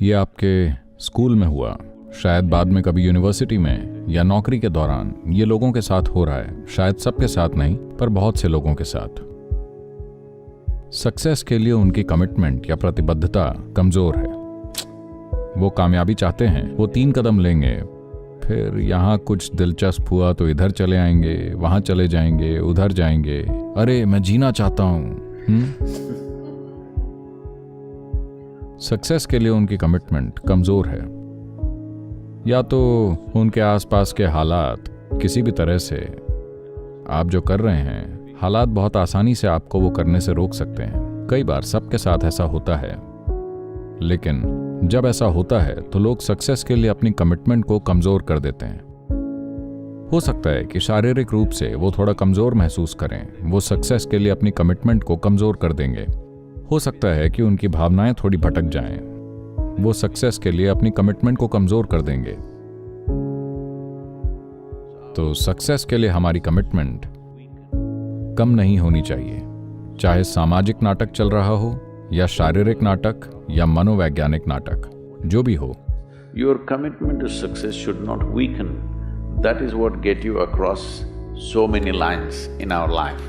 ये आपके स्कूल में हुआ, शायद बाद में कभी यूनिवर्सिटी में या नौकरी के दौरान। ये लोगों के साथ हो रहा है, शायद सबके साथ नहीं पर बहुत से लोगों के साथ। सक्सेस के लिए उनकी कमिटमेंट या प्रतिबद्धता कमजोर है। वो कामयाबी चाहते हैं, वो 3 कदम लेंगे, फिर यहाँ कुछ दिलचस्प हुआ तो इधर चले आएंगे, वहां चले जाएंगे, उधर जाएंगे। अरे मैं जीना चाहता हूं। सक्सेस के लिए उनकी कमिटमेंट कमजोर है, या तो उनके आसपास के हालात किसी भी तरह से आप जो कर रहे हैं, हालात बहुत आसानी से आपको वो करने से रोक सकते हैं। कई बार सबके साथ ऐसा होता है, लेकिन जब ऐसा होता है तो लोग सक्सेस के लिए अपनी कमिटमेंट को कमजोर कर देते हैं। हो सकता है कि शारीरिक रूप से वो थोड़ा कमजोर महसूस करें, वो सक्सेस के लिए अपनी कमिटमेंट को कमजोर कर देंगे। हो सकता है कि उनकी भावनाएं थोड़ी भटक जाएं, वो सक्सेस के लिए अपनी कमिटमेंट को कमजोर कर देंगे। तो सक्सेस के लिए हमारी कमिटमेंट कम नहीं होनी चाहिए, चाहे सामाजिक नाटक चल रहा हो या शारीरिक नाटक या मनोवैज्ञानिक नाटक, जो भी हो। Your commitment to success should not weaken. That is what get you across so many lines in our life,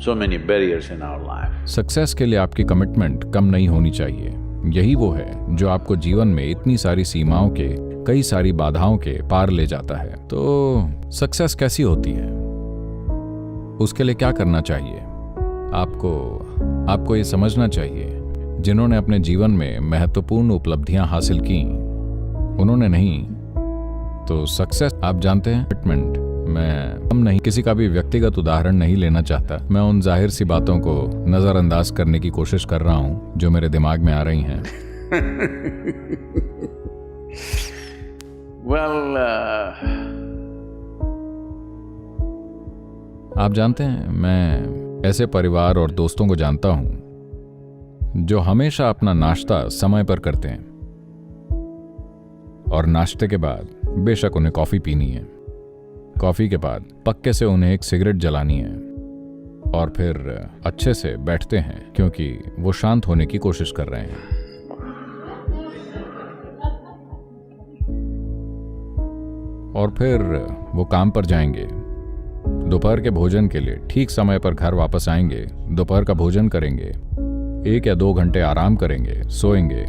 so many barriers in our life. Success के लिए आपकी कमिटमेंट कम नहीं होनी चाहिए। यही वो है जो आपको जीवन में इतनी सारी सीमाओं के, कई सारी बाधाओं के पार ले जाता है। तो सक्सेस कैसी होती है, उसके लिए क्या करना चाहिए? आपको ये समझना चाहिए, जिन्होंने अपने जीवन में महत्वपूर्ण उपलब्धियां हासिल की, उन्होंने नहीं तो सक्सेस आप जानते हैं। कमिटमेंट मैं हम नहीं, किसी का भी व्यक्तिगत उदाहरण नहीं लेना चाहता। मैं उन जाहिर सी बातों को नजरअंदाज करने की कोशिश कर रहा हूं जो मेरे दिमाग में आ रही हैं। Well, आप जानते हैं, मैं ऐसे परिवार और दोस्तों को जानता हूं जो हमेशा अपना नाश्ता समय पर करते हैं और नाश्ते के बाद बेशक उन्हें कॉफी पीनी है, कॉफी के बाद पक्के से उन्हें एक सिगरेट जलानी है और फिर अच्छे से बैठते हैं क्योंकि वो शांत होने की कोशिश कर रहे हैं। और फिर वो काम पर जाएंगे, दोपहर के भोजन के लिए ठीक समय पर घर वापस आएंगे, दोपहर का भोजन करेंगे, 1 या 2 घंटे आराम करेंगे, सोएंगे,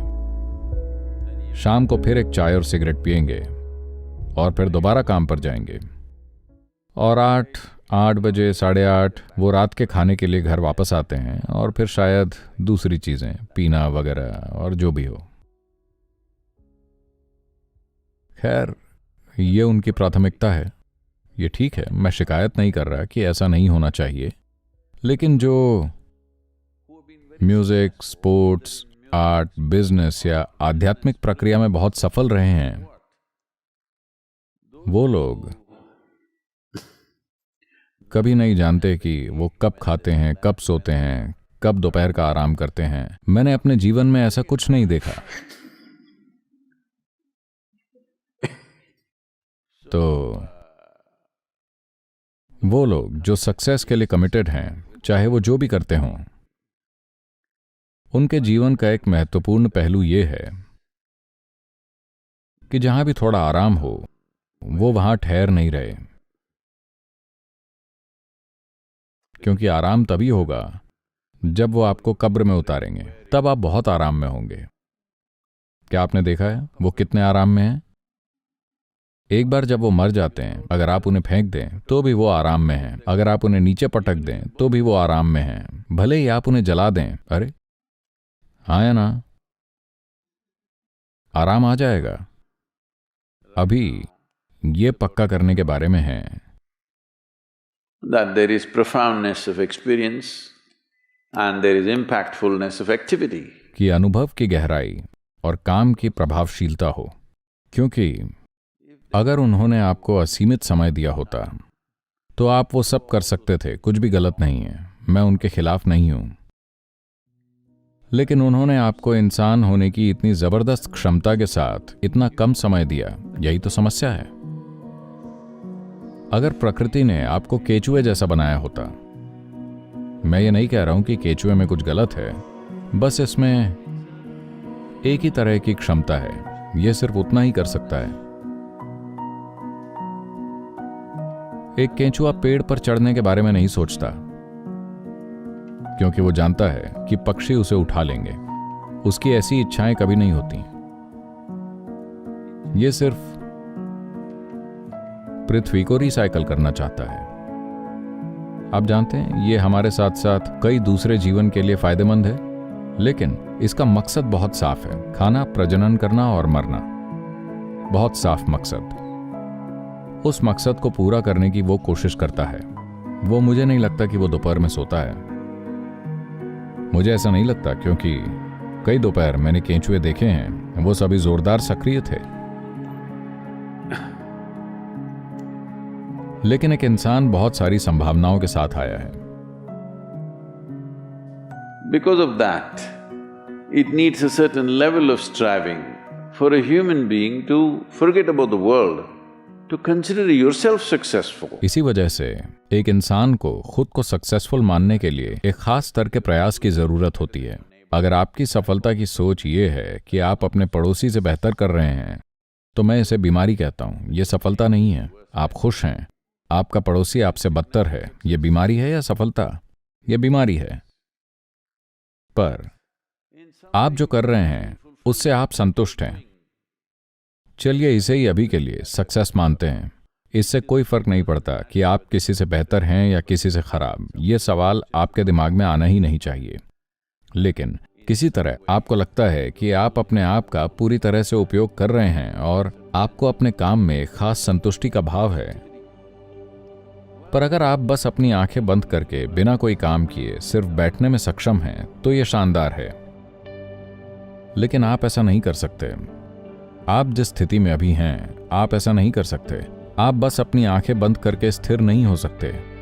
शाम को फिर एक चाय और सिगरेट पिएंगे और फिर दोबारा काम पर जाएंगे। और 8 बजे, 8:30 वो रात के खाने के लिए घर वापस आते हैं और फिर शायद दूसरी चीजें पीना वगैरह और जो भी हो। खैर, ये उनकी प्राथमिकता है, ये ठीक है, मैं शिकायत नहीं कर रहा कि ऐसा नहीं होना चाहिए। लेकिन जो म्यूजिक, स्पोर्ट्स, आर्ट, बिजनेस या आध्यात्मिक प्रक्रिया में बहुत सफल रहे हैं, वो लोग कभी नहीं जानते कि वो कब खाते हैं, कब सोते हैं, कब दोपहर का आराम करते हैं। मैंने अपने जीवन में ऐसा कुछ नहीं देखा। तो वो लोग जो सक्सेस के लिए कमिटेड हैं, चाहे वो जो भी करते हों, उनके जीवन का एक महत्वपूर्ण पहलू ये है कि जहां भी थोड़ा आराम हो, वो वहां ठहर नहीं रहे, क्योंकि आराम तभी होगा जब वो आपको कब्र में उतारेंगे, तब आप बहुत आराम में होंगे। क्या आपने देखा है वो कितने आराम में हैं? एक बार जब वो मर जाते हैं, अगर आप उन्हें फेंक दें तो भी वो आराम में हैं, अगर आप उन्हें नीचे पटक दें तो भी वो आराम में हैं, भले ही आप उन्हें जला दें। अरे हाँ या ना, आराम आ जाएगा। अभी ये पक्का करने के बारे में है that there is profoundness of experience and there is impactfulness of activity. कि अनुभव की गहराई और काम की प्रभावशीलता हो, क्योंकि अगर उन्होंने आपको असीमित समय दिया होता तो आप वो सब कर सकते थे, कुछ भी गलत नहीं है, मैं उनके खिलाफ नहीं हूं। लेकिन उन्होंने आपको इंसान होने की इतनी जबरदस्त क्षमता के साथ इतना कम समय दिया, यही तो समस्या है। अगर प्रकृति ने आपको केचुए जैसा बनाया होता, मैं ये नहीं कह रहा हूं कि केचुए में कुछ गलत है, बस इसमें एक ही तरह की क्षमता है, यह सिर्फ उतना ही कर सकता है। एक केंचुआ पेड़ पर चढ़ने के बारे में नहीं सोचता, क्योंकि वो जानता है कि पक्षी उसे उठा लेंगे। उसकी ऐसी इच्छाएं कभी नहीं होती। ये सिर्फ पृथ्वी को रिसाइकल करना चाहता है। आप जानते हैं, ये हमारे साथ साथ कई दूसरे जीवन के लिए फायदेमंद है, लेकिन इसका मकसद बहुत साफ है, खाना, प्रजनन करना और मरना। बहुत साफ मकसद। उस मकसद को पूरा करने की वो कोशिश करता है। वो मुझे नहीं लगता कि वो दोपहर में सोता है। मुझे ऐसा नहीं लगता, क्योंकि कई दोपहर मैंने केंचुए देखे हैं, वो सभी जोरदार सक्रिय थे। लेकिन एक इंसान बहुत सारी संभावनाओं के साथ आया है। Because of that, it needs a certain level of striving for a human being to forget about the world, to consider yourself successful. इसी वजह से एक इंसान को खुद को सक्सेसफुल मानने के लिए एक खास स्तर के प्रयास की जरूरत होती है। अगर आपकी सफलता की सोच ये है कि आप अपने पड़ोसी से बेहतर कर रहे हैं, तो मैं इसे बीमारी कहता हूं। यह सफलता नहीं है। आप खुश हैं, आपका पड़ोसी आपसे बदतर है। यह बीमारी है या सफलता? यह बीमारी है। पर आप जो कर रहे हैं उससे आप संतुष्ट हैं। चलिए इसे ही अभी के लिए सक्सेस मानते हैं। इससे कोई फर्क नहीं पड़ता कि आप किसी से बेहतर हैं या किसी से खराब। यह सवाल आपके दिमाग में आना ही नहीं चाहिए। लेकिन किसी तरह आपको लगता है कि आप अपने आप का पूरी तरह से उपयोग कर रहे हैं और आपको अपने काम में एक खास संतुष्टि का भाव है। पर अगर आप बस अपनी आंखें बंद करके बिना कोई काम किए सिर्फ बैठने में सक्षम हैं, तो यह शानदार है। लेकिन आप ऐसा नहीं कर सकते। आप जिस स्थिति में अभी हैं, आप ऐसा नहीं कर सकते। आप बस अपनी आंखें बंद करके स्थिर नहीं हो सकते।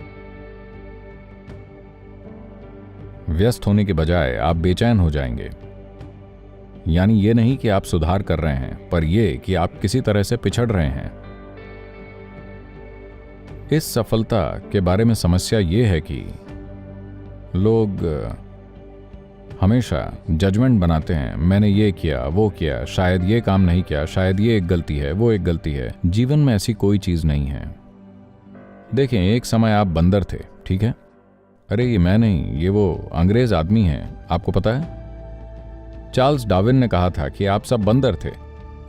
व्यस्त होने के बजाय आप बेचैन हो जाएंगे। यानी ये नहीं कि आप सुधार कर रहे हैं, पर यह कि आप किसी तरह से पिछड़ रहे हैं। इस सफलता के बारे में समस्या ये है कि लोग हमेशा जजमेंट बनाते हैं। मैंने ये किया, वो किया, शायद ये काम नहीं किया, शायद ये एक गलती है, वो एक गलती है। जीवन में ऐसी कोई चीज नहीं है। देखें, एक समय आप बंदर थे, ठीक है? अरे ये मैं नहीं, ये वो अंग्रेज आदमी हैं, आपको पता है? चार्ल्स डार्विन ने कहा था कि आप सब बंदर थे।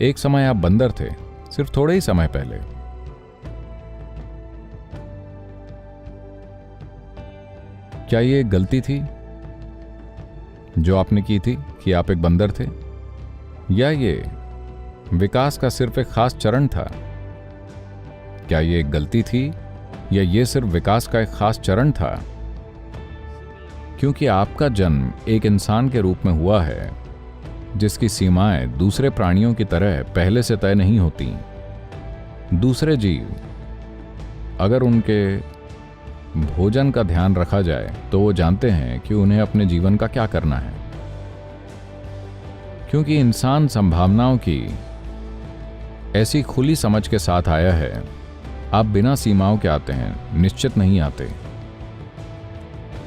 एक समय आप बंदर थे, सिर्फ थोड़े ही समय पहले। क्या ये एक गलती थी जो आपने की थी कि आप एक बंदर थे, या ये विकास का सिर्फ एक खास चरण था? क्या ये एक गलती थी या ये सिर्फ विकास का एक खास चरण था? क्योंकि आपका जन्म एक इंसान के रूप में हुआ है जिसकी सीमाएं दूसरे प्राणियों की तरह पहले से तय नहीं होती। दूसरे जीव, अगर उनके भोजन का ध्यान रखा जाए तो वो जानते हैं कि उन्हें अपने जीवन का क्या करना है। क्योंकि इंसान संभावनाओं की ऐसी खुली समझ के साथ आया है। आप बिना सीमाओं के आते हैं, निश्चित नहीं आते।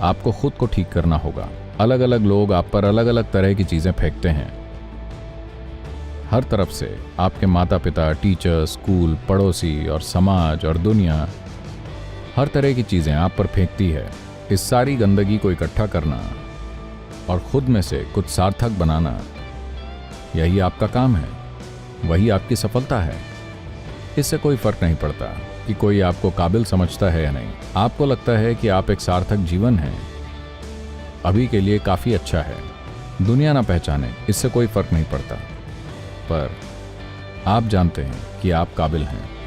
आपको खुद को ठीक करना होगा। अलग अलग लोग आप पर अलग अलग तरह की चीजें फेंकते हैं। हर तरफ से आपके माता पिता, टीचर, स्कूल, पड़ोसी और समाज और दुनिया, हर तरह की चीजें आप पर फेंकती है। इस सारी गंदगी को इकट्ठा करना और खुद में से कुछ सार्थक बनाना, यही आपका काम है। वही आपकी सफलता है। इससे कोई फर्क नहीं पड़ता कि कोई आपको काबिल समझता है या नहीं। आपको लगता है कि आप एक सार्थक जीवन है, अभी के लिए काफी अच्छा है। दुनिया ना पहचाने, इससे कोई फर्क नहीं पड़ता। पर आप जानते हैं कि आप काबिल हैं।